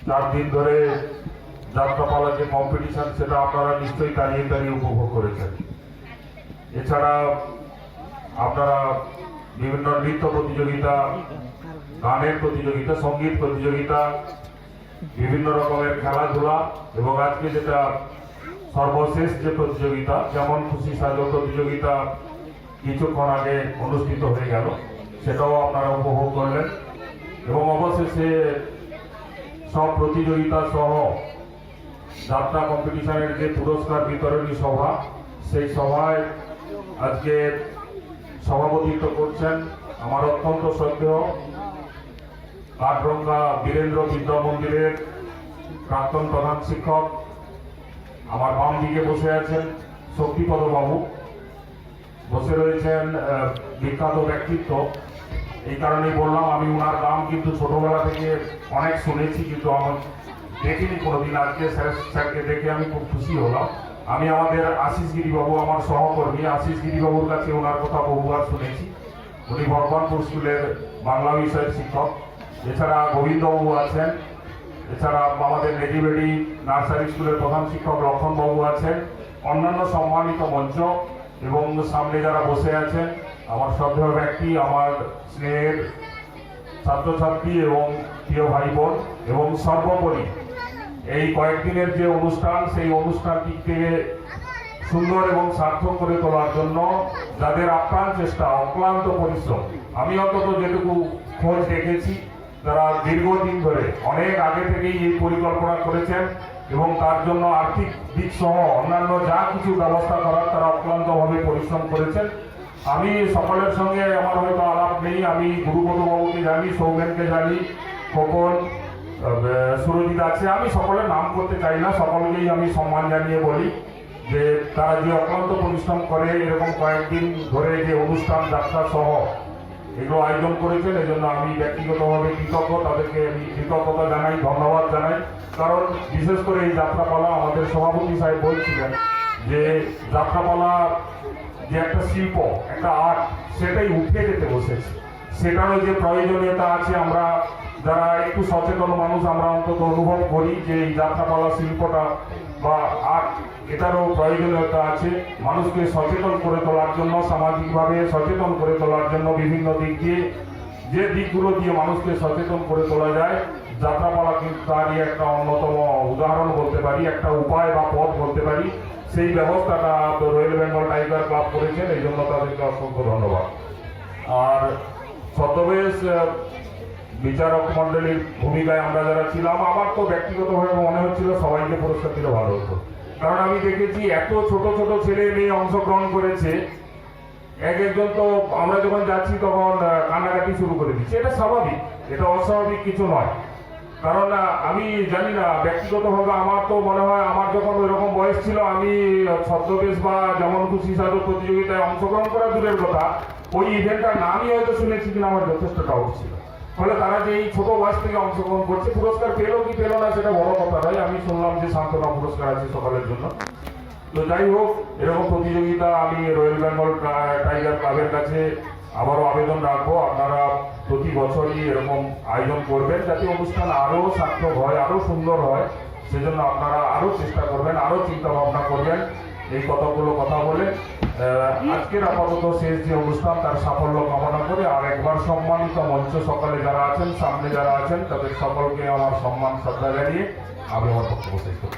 4 দিন ধরে যাত্রাপালা যে কম্পিটিশন সেটা আপনারা নিশ্চয়ই দাঁড়িয়ে দাঁড়িয়ে উপভোগ করেছেন। এছাড়া আপনারা বিভিন্ন নৃত্য প্রতিযোগিতা, গানের প্রতিযোগিতা, সঙ্গীত প্রতিযোগিতা, বিভিন্ন রকমের খেলাধুলা এবং আজকে যেটা সর্বশেষ যে প্রতিযোগিতা যেমন খুশি সাজো প্রতিযোগিতা কিছুক্ষণ আগে অনুষ্ঠিত হয়ে গেল, সেটাও আপনারা উপভোগ করলেন। এবং অবশেষে সব প্রতিযোগিতা সহ যাত্রা কম্পিটিশনের যে পুরস্কার বিতরণী সভা, সেই সভায় আজকে সভাপতিত্ব করছেন আমার অত্যন্ত শ্রদ্ধেয় কাঠরঙ্গা বীরেন্দ্র বিদ্যা মন্দিরের প্রাক্তন প্রধান শিক্ষক, আমার বাম দিকে বসে আছেন শক্তিপদ বাবু, বসে রয়েছেন বিখ্যাত ব্যক্তিত্ব। এই কারণেই বললাম, আমি ওনার নাম কিন্তু ছোটবেলা থেকে অনেক শুনেছি, কিন্তু আমার দেখিনি কোনোদিন। আজকে স্যারকে দেখে আমি খুব খুশি হলাম। আমি আমাদের আশিস গিরিবাবু, আমার সহকর্মী আশিস গিরিবাবুর কাছে ওনার কথা বহুবার শুনেছি। উনি ভগবানপুর স্কুলের বাংলা বিষয়ের শিক্ষক। এছাড়া গোবিন্দবাবু আছেন, এছাড়া আমাদের নেটিভেডি নার্সারি স্কুলের প্রধান শিক্ষক লক্ষণবাবু আছেন, অন্যান্য সম্মানিত মঞ্চ এবং সামনে যারা বসে আছেন আমার শ্রদ্ধেয় ব্যক্তি, আমার স্নেহের ছাত্রছাত্রী এবং প্রিয় ভাই বোন, এবং সর্বোপরি এই কয়েকদিনের যে অনুষ্ঠান, সেই অনুষ্ঠানটিকে সুন্দর এবং সার্থক করে তোলার জন্য যাদের আপ্রাণ চেষ্টা, অক্লান্ত পরিশ্রম, আমি অন্তত যেটুকু খোঁজ দেখেছি, যারা দীর্ঘদিন ধরে অনেক আগে থেকেই এই পরিকল্পনা করেছেন এবং তার জন্য আর্থিক দিক সহ অন্যান্য যা কিছু ব্যবস্থা করার তারা অক্লান্তভাবে পরিশ্রম করেছেন। আমি সকলের সঙ্গে আমার হয়তো আলাপ নেই, আমি গুরুপদ বাবুকে জানি, সৌমেনকে জানি, খোকন, সুরজিৎ আছে, আমি সকলের নাম করতে চাই না, সকলকেই আমি সম্মান জানিয়ে বলি যে তারা যে অক্লান্ত পরিশ্রম করে এরকম কয়েকদিন ধরে যে অনুষ্ঠান যাত্রা সহ এগুলো আয়োজন করেছেন, এই জন্য আমি ব্যক্তিগতভাবে কৃতজ্ঞ, তাদেরকে আমি কৃতজ্ঞতা জানাই, ধন্যবাদ জানাই। কারণ বিশেষ করে এই যাত্রাপালা, আমাদের সভাপতি সাহেব বলছিলেন যে যাত্রাপালা যে একটা শিল্প, একটা আর্ট, সেটাই উঠে যেতে বসেছে। সেটারও যে প্রয়োজনীয়তা আছে, আমরা যারা একটু সচেতন মানুষ আমরা অন্তত অনুভব করি যে এই যাত্রাপালা শিল্পটা বা আর্ট, এটারও প্রয়োজনীয়তা আছে মানুষকে সচেতন করে তোলার জন্য, সামাজিকভাবে সচেতন করে তোলার জন্য বিভিন্ন দিক দিয়ে, যে দিকগুলো দিয়ে মানুষকে সচেতন করে তোলা যায়, যাত্রাপালা কিন্তু তারই একটা অন্যতম উদাহরণ বলতে পারি, একটা উপায় বা পথ বলতে পারি। সেই ব্যবস্থাটা রয়্যাল বেঙ্গল টাইগার ক্লাব করেছেন, এই জন্য তাদেরকে অসংখ্য ধন্যবাদ। আর ছদ্মবেশ বিচারক মন্ডলীর ভূমিকায় আমরা যারা ছিলাম, আমার তো ব্যক্তিগতভাবে মনে হচ্ছিল সবাইকে পুরস্কার দিলে ভালো হতো। কারণ আমি দেখেছি এত ছোট ছোট ছেলে মেয়ে অংশগ্রহণ করেছে, একজন তো আমরা যখন যাচ্ছি তখন কান্নাকাটি শুরু করে দিচ্ছে। এটা স্বাভাবিক, এটা অস্বাভাবিক কিছু নয়। কারণ আমি জানি না, ব্যক্তিগতভাবে আমার তো মনে হয় আমার যখন ওই রকম বয়স ছিল, আমি ছদ্মবেশ বা যেমন খুশি সাজো প্রতিযোগিতায় অংশগ্রহণ করা দূরের কথা, ওই ইভেন্টটার নামই হয়তো শুনেছি কিনা আমার যথেষ্ট ডাউট ছিল। ফলে তারা যে এই ছোট বয়স থেকে অংশগ্রহণ করছে, পুরস্কার পেলো কি পেলো না সেটা বড় কথা নয়। আমি শুনলাম যে সান্ত্বনা পুরস্কার আছে সকলের জন্য। তো যাই হোক, এরকম প্রতিযোগিতা আমি রয়্যাল বেঙ্গল টাইগার ক্লাবের কাছে আবারও আবেদন রাখবো, আপনারা প্রতি বছরই এরকম আয়োজন করবেন, যাতে অনুষ্ঠান আরও সার্থক হয়, আরও সুন্দর হয়। সেজন্য আপনারা আরও চেষ্টা করবেন, আরও চিন্তা ভাবনা করবেন। এই কতগুলো কথা বলে আজকের আপাতত শেষ যে অনুষ্ঠান, তার সাফল্য কামনা করে আর একবার সম্মানিত মঞ্চ সকালে যারা আছেন, সামনে যারা আছেন, তাদের সকলকে আমার সম্মান শ্রদ্ধা জানিয়ে আমি আমার বক্তব্য শেষ করি।